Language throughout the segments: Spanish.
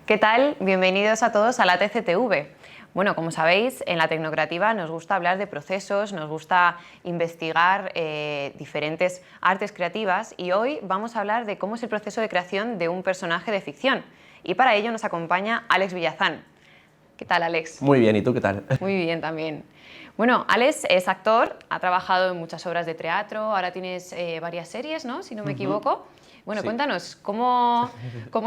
¿Qué tal? Bienvenidos a todos a la TCTV. Bueno, como sabéis, en la Tecnocreativa nos gusta hablar de procesos, nos gusta investigar diferentes artes creativas y hoy vamos a hablar de cómo es el proceso de creación de un personaje de ficción. Y para ello nos acompaña Alex Villazán. ¿Qué tal, Alex? Muy bien, ¿y tú qué tal? Muy bien también. Bueno, Alex es actor, ha trabajado en muchas obras de teatro, ahora tienes varias series, ¿no? Si no me equivoco. Bueno, Sí. Cuéntanos, ¿cómo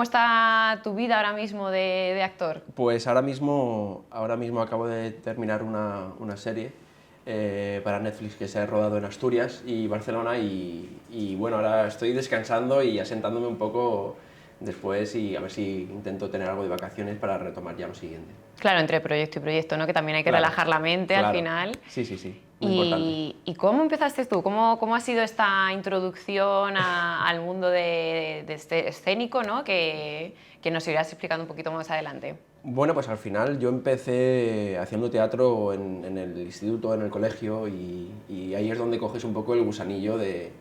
está tu vida ahora mismo de actor? Pues ahora mismo acabo de terminar una serie para Netflix que se ha rodado en Asturias y Barcelona y bueno, ahora estoy descansando y asentándome un poco después y a ver si intento tener algo de vacaciones para retomar ya lo siguiente. Claro, entre proyecto y proyecto, ¿no? Que también hay que Claro, relajar la mente al claro. final. Sí, muy importante. ¿Y cómo empezaste tú? ¿Cómo ha sido esta introducción al mundo de este escénico, ¿no? Que nos irás explicando un poquito más adelante. Bueno, pues al final yo empecé haciendo teatro en el instituto, en el colegio, y ahí es donde coges un poco el gusanillo de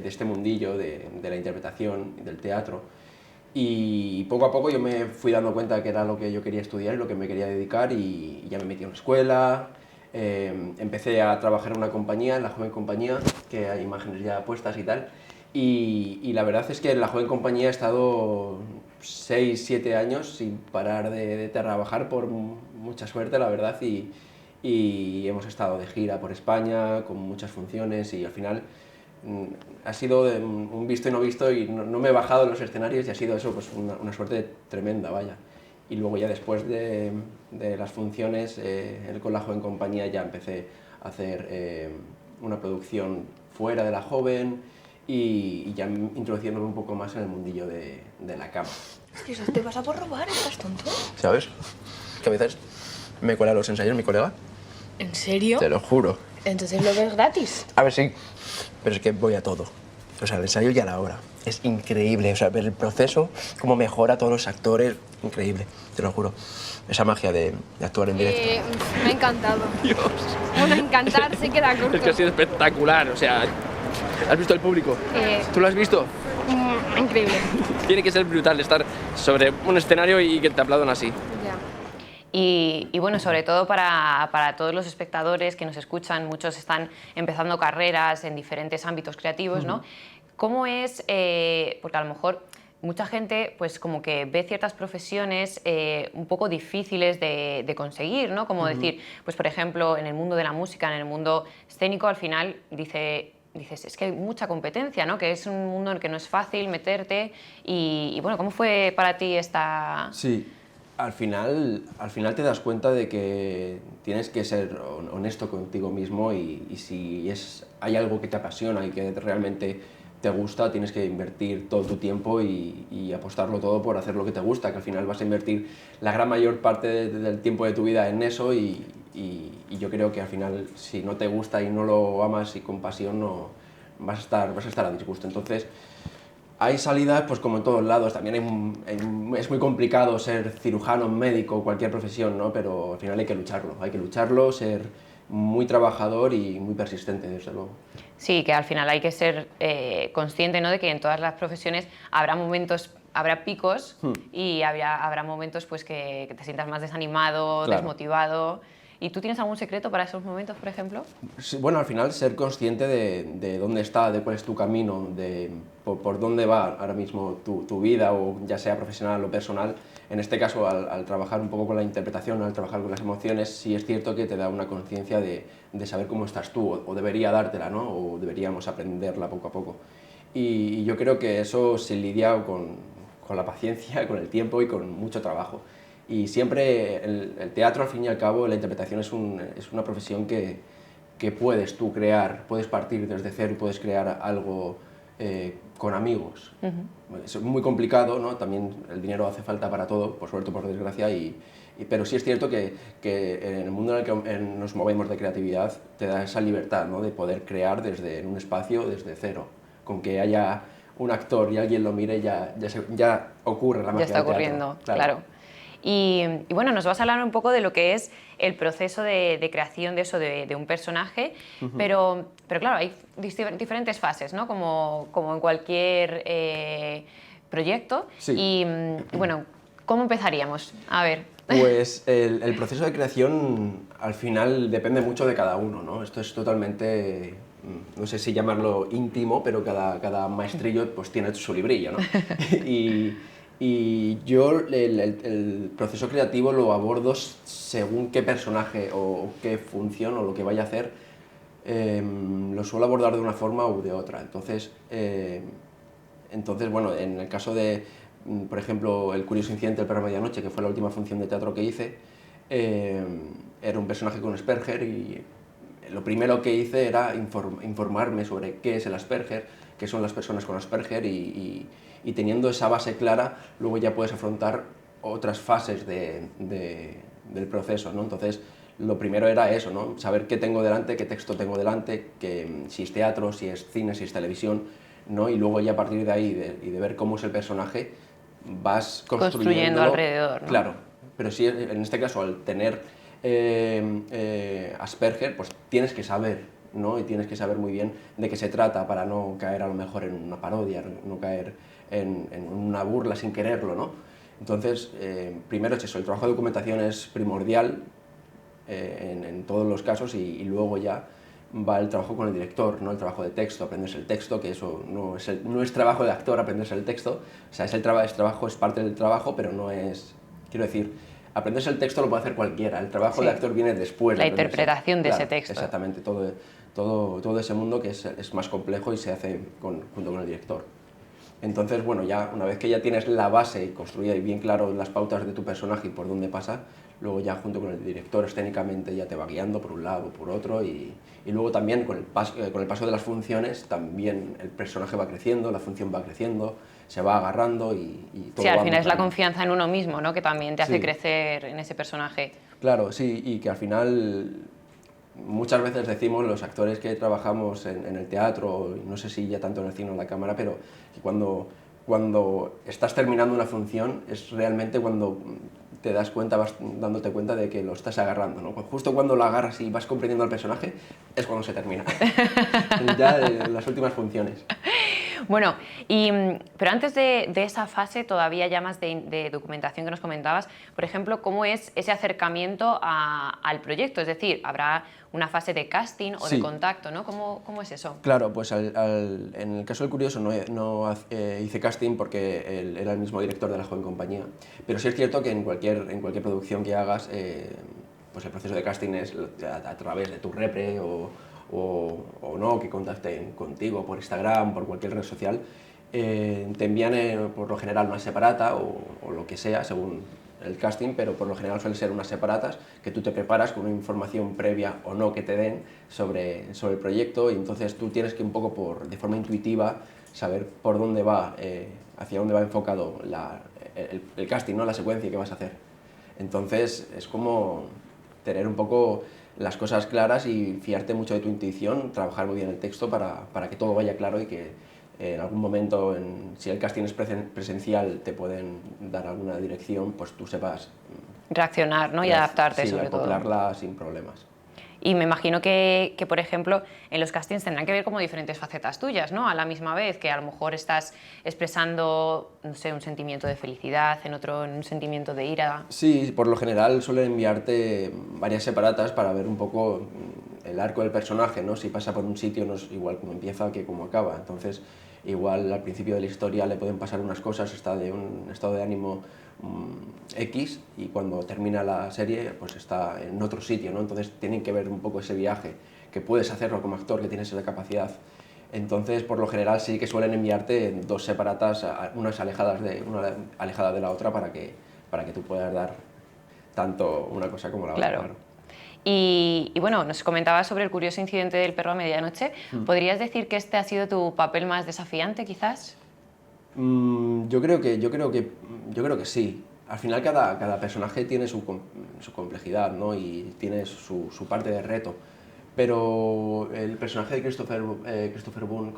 este mundillo, de la interpretación y del teatro. Y poco a poco yo me fui dando cuenta que era lo que yo quería estudiar y lo que me quería dedicar, y ya me metí en una escuela, empecé a trabajar en una compañía, en la Joven Compañía, que hay imágenes ya puestas y tal, y la verdad es que en la Joven Compañía he estado 6, 7 años sin parar de trabajar por mucha suerte, la verdad, y hemos estado de gira por España con muchas funciones y al final ha sido un visto y no visto y no me he bajado en los escenarios y ha sido eso pues una suerte tremenda, vaya. Y luego ya después de las funciones, con la Joven Compañía ya empecé a hacer una producción fuera de la Joven y ya introduciéndome un poco más en el mundillo de la cama. ¿Eso te pasa por robar? ¿Estás tonto? ¿Sabes? Que a veces me cuela los ensayos mi colega. ¿En serio? Te lo juro. Entonces lo ves gratis. A ver, sí, pero es que voy a todo. O sea, el ensayo y a la obra. Es increíble, o sea, ver el proceso, cómo mejora a todos los actores, increíble, te lo juro. Esa magia de actuar en directo. Me ha encantado. Dios. Bueno, encantar se queda corto. Es que ha sido espectacular, o sea, ¿has visto el público? ¿Tú lo has visto? Increíble. Tiene que ser brutal estar sobre un escenario y que te aplaudan así. Ya. Y bueno, sobre todo para todos los espectadores que nos escuchan, muchos están empezando carreras en diferentes ámbitos creativos, ¿no? ¿Cómo es, porque a lo mejor mucha gente pues como que ve ciertas profesiones un poco difíciles de conseguir, ¿no? Como decir, pues por ejemplo, en el mundo de la música, en el mundo escénico, al final dices, es que hay mucha competencia, ¿no? Que es un mundo en el que no es fácil meterte y bueno, ¿cómo fue para ti esta...? Sí, al final te das cuenta de que tienes que ser honesto contigo mismo y si hay algo que te apasiona y que realmente te gusta, tienes que invertir todo tu tiempo y apostarlo todo por hacer lo que te gusta, que al final vas a invertir la gran mayor parte del tiempo de tu vida en eso y yo creo que al final si no te gusta y no lo amas y con pasión no vas a estar a disgusto. Entonces, hay salidas, pues como en todos lados, también es muy complicado ser cirujano, médico, cualquier profesión, ¿no? Pero al final hay que lucharlo, ser muy trabajador y muy persistente, desde luego. Sí, que al final hay que ser consciente, ¿no? De que en todas las profesiones habrá momentos, habrá picos y habrá momentos pues, que te sientas más desanimado, Claro. desmotivado. ¿Y tú tienes algún secreto para esos momentos, por ejemplo? Sí, bueno, al final ser consciente de dónde está, de cuál es tu camino, por dónde va ahora mismo tu vida, o ya sea profesional o personal. En este caso, al trabajar un poco con la interpretación, al trabajar con las emociones, sí es cierto que te da una conciencia de saber cómo estás tú, o debería dártela, ¿no? O deberíamos aprenderla poco a poco. Y yo creo que eso se lidia con la paciencia, con el tiempo y con mucho trabajo. Y siempre el teatro, al fin y al cabo, la interpretación es una profesión que puedes tú crear, puedes partir desde cero y puedes crear algo con amigos. Es muy complicado, ¿no? También el dinero hace falta para todo, por suerte o por desgracia, pero sí es cierto que en el mundo en el que nos movemos de creatividad te da esa libertad, ¿no? De poder crear en un espacio desde cero, con que haya un actor y alguien lo mire, ya ocurre la magia Ya está del teatro. ocurriendo, claro. Y bueno, nos vas a hablar un poco de lo que es el proceso de creación de eso, de un personaje, pero claro, hay diferentes fases, ¿no? Como en cualquier proyecto. Sí. Y bueno, ¿Cómo empezaríamos? A ver. Pues el proceso de creación al final depende mucho de cada uno, ¿no? Esto es totalmente, no sé si llamarlo íntimo, pero cada maestrillo pues tiene su librillo, ¿no? Y yo el proceso creativo lo abordo según qué personaje o qué función o lo que vaya a hacer, lo suelo abordar de una forma u de otra. Entonces, bueno, en el caso de, por ejemplo, El curioso incidente del perro a medianoche, que fue la última función de teatro que hice, era un personaje con Asperger y lo primero que hice era informarme sobre qué es el Asperger, qué son las personas con Asperger y teniendo esa base clara, luego ya puedes afrontar otras fases del proceso, ¿no? Entonces, lo primero era eso, ¿no? Saber qué tengo delante, qué texto tengo delante, si es teatro, si es cine, si es televisión, ¿no? Y luego ya a partir de ahí y de ver cómo es el personaje, vas construyendo alrededor, ¿no? Claro, pero sí, en este caso, al tener Asperger, pues tienes que saber, ¿no? Y tienes que saber muy bien de qué se trata para no caer a lo mejor en una parodia, no caer en una burla sin quererlo, ¿no? Entonces, primero es eso, el trabajo de documentación es primordial en todos los casos y luego ya va el trabajo con el director, ¿no? El trabajo de texto, aprenderse el texto, que eso no es trabajo de actor aprenderse el texto, o sea, es parte del trabajo, pero no es, quiero decir, aprenderse el texto lo puede hacer cualquiera, el trabajo de actor viene después. La interpretación de ese texto. Exactamente, todo ese mundo que es más complejo y se hace junto con el director. Entonces, bueno, ya una vez que ya tienes la base y construida y bien claro las pautas de tu personaje y por dónde pasa, luego ya junto con el director escénicamente ya te va guiando por un lado o por otro y luego también con el paso de las funciones también el personaje va creciendo, la función va creciendo, se va agarrando y todo. Sí, al final es la confianza en uno mismo, ¿no? Que también te hace Sí. crecer en ese personaje. Claro, sí, y que al final muchas veces decimos los actores que trabajamos en el teatro, y no sé si ya tanto en el cine o en la cámara, pero que cuando estás terminando una función es realmente cuando te das cuenta, vas dándote cuenta de que lo estás agarrando, ¿no? Justo cuando lo agarras y vas comprendiendo al personaje es cuando se termina, ya en las últimas funciones. Bueno, pero antes de esa fase todavía ya más de documentación que nos comentabas, por ejemplo, ¿cómo es ese acercamiento al proyecto? Es decir, ¿habrá una fase de casting o de contacto, ¿no? ¿Cómo es eso? Claro, pues en el caso del Curioso no hice casting porque él era el mismo director de La Joven Compañía, pero sí es cierto que en cualquier producción que hagas, pues el proceso de casting es a través de tu repre o no, que contacten contigo por Instagram, por cualquier red social, te envían por lo general una separata o lo que sea, según el casting, pero por lo general suelen ser unas separatas que tú te preparas con una información previa o no que te den sobre el proyecto y entonces tú tienes que un poco de forma intuitiva saber por dónde va, hacia dónde va enfocado el casting, ¿no? La secuencia que vas a hacer. Entonces es como tener un poco las cosas claras y fiarte mucho de tu intuición, trabajar muy bien el texto para que todo vaya claro y que en algún momento, si el casting es presencial, te pueden dar alguna dirección, pues tú sepas reaccionar, ¿no? Y adaptarte, sobre todo. acoplarla sin problemas. Y me imagino que, por ejemplo, en los castings tendrán que ver como diferentes facetas tuyas, ¿no? A la misma vez, que a lo mejor estás expresando, no sé, un sentimiento de felicidad, en otro un sentimiento de ira. Sí, por lo general suelen enviarte varias separatas para ver un poco el arco del personaje, ¿no? Si pasa por un sitio no es igual como empieza que como acaba. Entonces, igual al principio de la historia le pueden pasar unas cosas, está de un estado de ánimo X y cuando termina la serie pues está en otro sitio, ¿no? Entonces tienen que ver un poco ese viaje, que puedes hacerlo como actor, que tienes esa capacidad. Entonces, por lo general sí que suelen enviarte dos separatas, una alejada de la otra para que tú puedas dar tanto una cosa como la otra. Claro. Y bueno, nos comentabas sobre el curioso incidente del perro a medianoche. ¿Podrías decir que este ha sido tu papel más desafiante, quizás? Yo creo que sí. Al final cada personaje tiene su complejidad, ¿no? Y tiene su parte de reto. Pero el personaje de Christopher Boone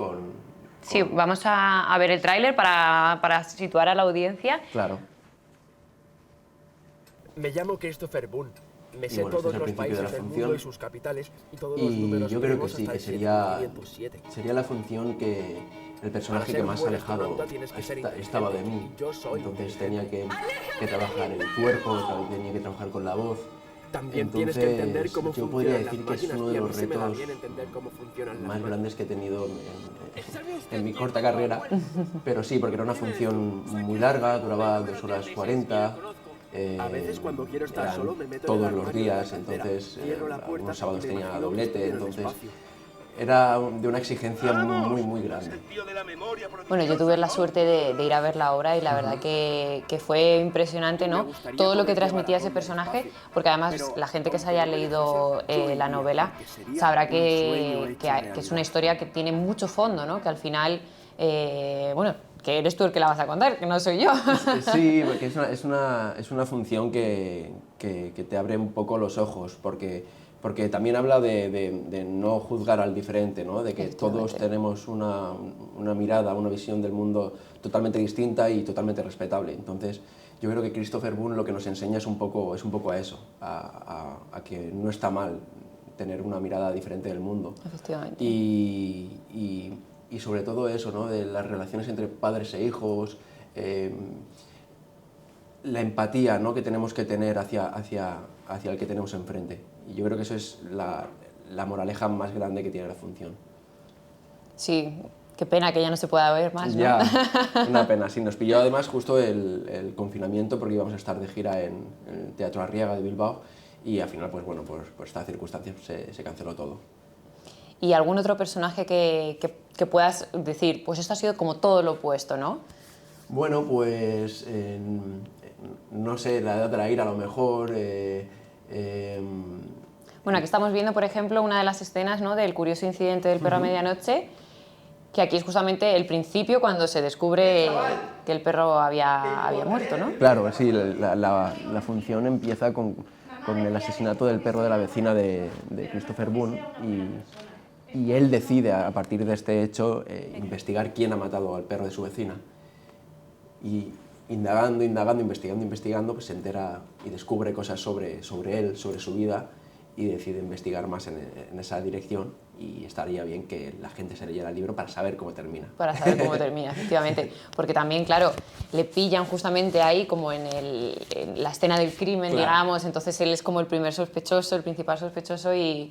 Sí, vamos a ver el tráiler para situar a la audiencia. Claro. Me llamo Christopher Boone. Me sé bueno, este todos es el los principio de la países del función. mundo y sus capitales y todos los Y números yo creo que griegos sí, hasta que el sería 7507. la función que el personaje Para que ser más buen alejado astronauta tienes que ser estaba de inteligente, mí. y yo soy Entonces inteligente. tenía que trabajar el cuerpo, tenía que trabajar con la voz. También tienes que entender Entonces cómo yo podría funcionan las decir que es máquinas uno de y a mí los se me da retos bien entender cómo funcionan las más máquinas. grandes que he tenido en mi corta carrera, pero sí, porque era una función muy larga, duraba 2 horas 40, A veces cuando quiero estar eran solo me meto en todos el los armario de la días, cartera, entonces cierro la puerta algunos y sábados me tenía imagino que doblete, estuviera en el entonces espacio. era de una exigencia muy grande. Bueno, yo tuve la suerte de ir a ver la obra y la verdad que fue impresionante, ¿no? Todo lo que transmitía ese personaje, porque además la gente que se haya leído la novela sabrá que es una historia que tiene mucho fondo, ¿no? Que al final, bueno, que eres tú el que la vas a contar, que no soy yo. Sí, porque es una función que te abre un poco los ojos, porque también habla de no juzgar al diferente, ¿no? De que todos tenemos una mirada, una visión del mundo totalmente distinta y totalmente respetable. Entonces, yo creo que Christopher Boone lo que nos enseña es un poco a eso, a que no está mal tener una mirada diferente del mundo. Efectivamente. Y sobre todo eso, ¿no? De las relaciones entre padres e hijos, la empatía, ¿no? Que tenemos que tener hacia el que tenemos enfrente. Y yo creo que eso es la moraleja más grande que tiene la función. Sí, qué pena que ya no se pueda ver más, ¿no? Ya, una pena. Sí, nos pilló además justo el confinamiento porque íbamos a estar de gira en el Teatro Arriaga de Bilbao y al final, pues bueno, por estas circunstancias se canceló todo. ¿Y algún otro personaje que puedas decir, pues esto ha sido como todo lo opuesto, ¿no? Bueno, pues no sé, la edad de la ira a lo mejor. Bueno, aquí estamos viendo, por ejemplo, una de las escenas, ¿no? Del curioso incidente del perro a medianoche, que aquí es justamente el principio cuando se descubre que el perro había muerto, ¿no? Claro, sí, la función empieza con el asesinato del perro de la vecina de Christopher Boone y él decide, a partir de este hecho, investigar quién ha matado al perro de su vecina. Y indagando, investigando, pues se entera y descubre cosas sobre él, sobre su vida, y decide investigar más en esa dirección, y estaría bien que la gente se leyera el libro para saber cómo termina. Para saber cómo termina, efectivamente. Porque también, claro, le pillan justamente ahí como en la escena del crimen, Claro. digamos, entonces él es como el primer sospechoso, el principal sospechoso y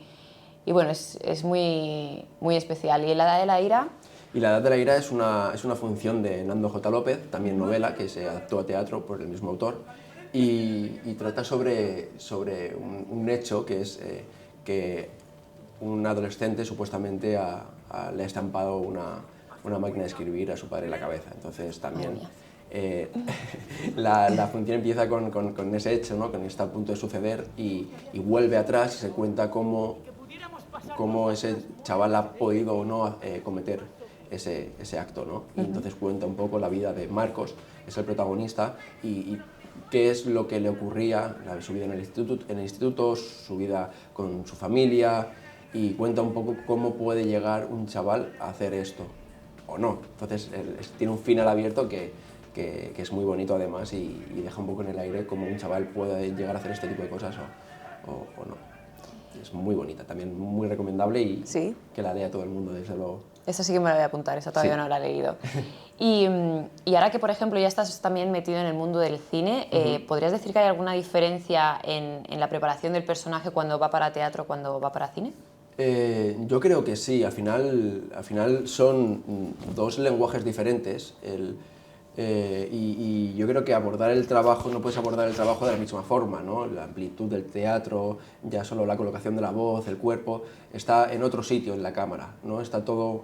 bueno, es muy especial. ¿Y en la edad de la ira? Y La edad de la ira es una función de Nando J. López, también novela, que se adaptó a teatro por el mismo autor, y trata sobre un hecho que es que un adolescente supuestamente le ha estampado una máquina de escribir a su padre en la cabeza. Entonces también la función empieza con ese hecho, ¿no? Con está a punto de suceder y vuelve atrás y se cuenta cómo ese chaval ha podido o no cometer ese acto, ¿no? Y entonces cuenta un poco la vida de Marcos, es el protagonista, y qué es lo que le ocurría, su vida en el instituto, su vida con su familia, y cuenta un poco cómo puede llegar un chaval a hacer esto, o no. Entonces tiene un final abierto que es muy bonito además y deja un poco en el aire cómo un chaval puede llegar a hacer este tipo de cosas o no. Es muy bonita, también muy recomendable y ¿Sí? Que la lea todo el mundo, desde luego. Esa sí que me la voy a apuntar, esa todavía Sí. no la he leído. Y ahora que, por ejemplo, ya estás también metido en el mundo del cine, ¿podrías decir que hay alguna diferencia en la preparación del personaje cuando va para teatro, cuando va para cine? Yo creo que sí, al final son dos lenguajes diferentes. Y yo creo que abordar el trabajo, no puedes abordar el trabajo de la misma forma, ¿no? La amplitud del teatro, ya solo la colocación de la voz, el cuerpo, está en otro sitio en la cámara, ¿no? Está todo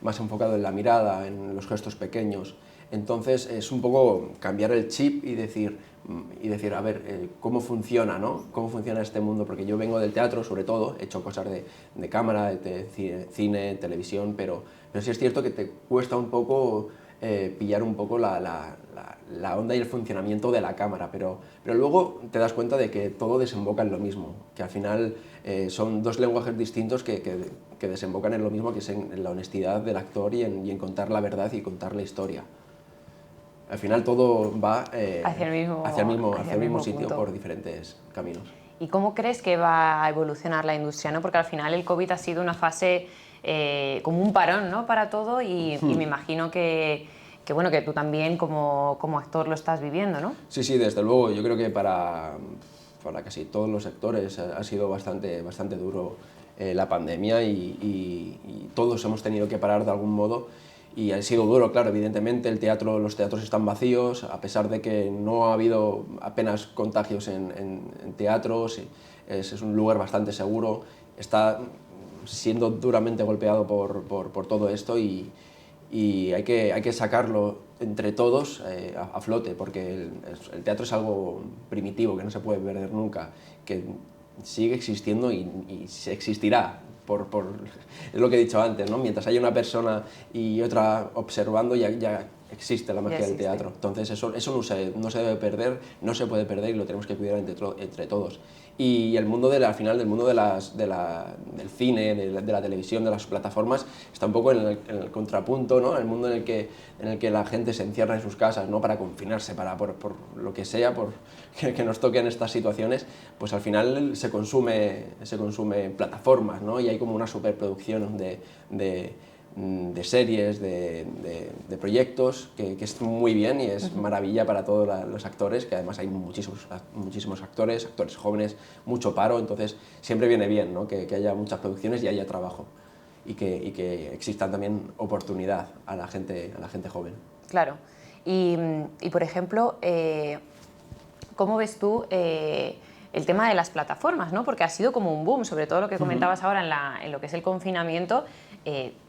más enfocado en la mirada, en los gestos pequeños. Entonces es un poco cambiar el chip y decir a ver, cómo funciona, ¿no? Cómo funciona este mundo, porque yo vengo del teatro, sobre todo, he hecho cosas de cámara, de cine, televisión, pero sí es cierto que te cuesta un poco pillar un poco la onda y el funcionamiento de la cámara, pero luego te das cuenta de que todo desemboca en lo mismo, que al final son dos lenguajes distintos que desembocan en lo mismo, que es en la honestidad del actor y en contar la verdad y contar la historia. Al final todo va hacia el mismo sitio punto. por diferentes caminos. ¿Y cómo crees que va a evolucionar la industria, ¿no? Porque al final el COVID ha sido una fase como un parón, ¿no? Para todo y me imagino bueno, que tú también como actor lo estás viviendo, ¿no? Sí, sí, desde luego. Yo creo que para casi todos los sectores ha sido bastante duro la pandemia y todos hemos tenido que parar de algún modo. Y ha sido duro, claro, evidentemente los teatros están vacíos, a pesar de que no ha habido apenas contagios en teatros, es un lugar bastante seguro, está siendo duramente golpeado por todo esto y hay que sacarlo entre todos a flote, porque el teatro es algo primitivo que no se puede perder nunca, que sigue existiendo y se existirá. Es lo que he dicho antes, ¿no? Mientras haya una persona y otra observando, ya existe la magia del teatro. Entonces eso no se debe perder, no se puede perder y lo tenemos que cuidar entre todos. Y el mundo al final, del mundo del cine, de la televisión, de las plataformas, está un poco en el contrapunto, ¿no? El mundo en el que la gente se encierra en sus casas, ¿no? Para confinarse, por lo que sea, por que nos toquen estas situaciones, pues al final se consume plataformas, ¿no? Y hay como una superproducción de series, de proyectos, que es muy bien y es maravilla para todos los actores, que además hay muchísimos actores jóvenes, mucho paro, entonces siempre viene bien, ¿no? que haya muchas producciones y haya trabajo y que exista también oportunidad a la gente joven. Claro. Y por ejemplo, ¿cómo ves tú el tema de las plataformas, ¿no? Porque ha sido como un boom, sobre todo lo que comentabas ahora en lo que es el confinamiento.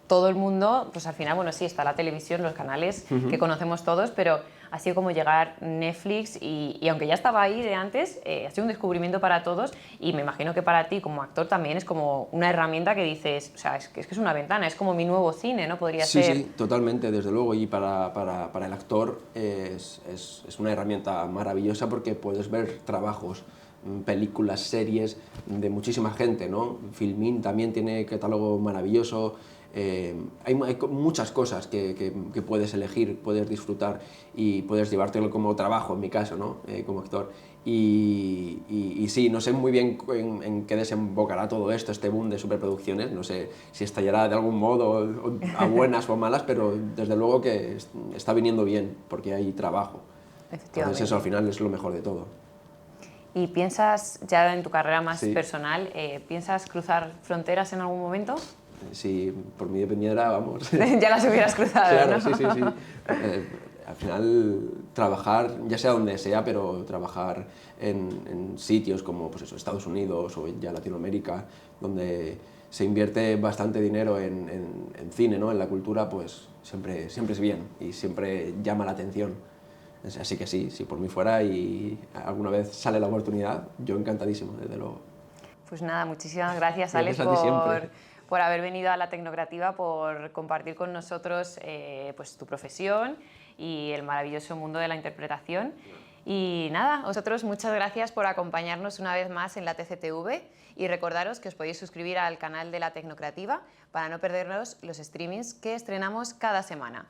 Todo el mundo, pues al final, bueno, sí, está la televisión, los canales que conocemos todos, pero ha sido como llegar Netflix y aunque ya estaba ahí de antes, ha sido un descubrimiento para todos y me imagino que para ti como actor también es como una herramienta que dices, o sea, es que es una ventana, es como mi nuevo cine, ¿no? Podría ser. Sí, totalmente, desde luego, y para el actor es una herramienta maravillosa porque puedes ver trabajos, películas, series de muchísima gente, ¿no? Filmin también tiene catálogo maravilloso. Hay muchas cosas que puedes elegir, puedes disfrutar y puedes llevártelo como trabajo, en mi caso, ¿no? Como actor. Y sí, no sé muy bien en qué desembocará todo esto, este boom de superproducciones, no sé si estallará de algún modo, a buenas o a malas, pero desde luego que está viniendo bien, porque hay trabajo. Entonces eso al final es lo mejor de todo. ¿Y piensas, ya en tu carrera más personal, piensas cruzar fronteras en algún momento? Si por mí dependiera, vamos. Ya las hubieras cruzado, claro, ¿no? Sí. Al final, trabajar, ya sea donde sea, pero trabajar en sitios como pues eso, Estados Unidos o ya Latinoamérica, donde se invierte bastante dinero en cine, ¿no? En la cultura, pues siempre es bien y siempre llama la atención. Así que sí, si por mí fuera y alguna vez sale la oportunidad, yo encantadísimo, desde luego. Pues nada, muchísimas gracias, Alex, por haber venido a La Tecnocreativa, por compartir con nosotros pues, tu profesión y el maravilloso mundo de la interpretación. Y nada, vosotros muchas gracias por acompañarnos una vez más en la TCTV y recordaros que os podéis suscribir al canal de La Tecnocreativa para no perderos los streamings que estrenamos cada semana.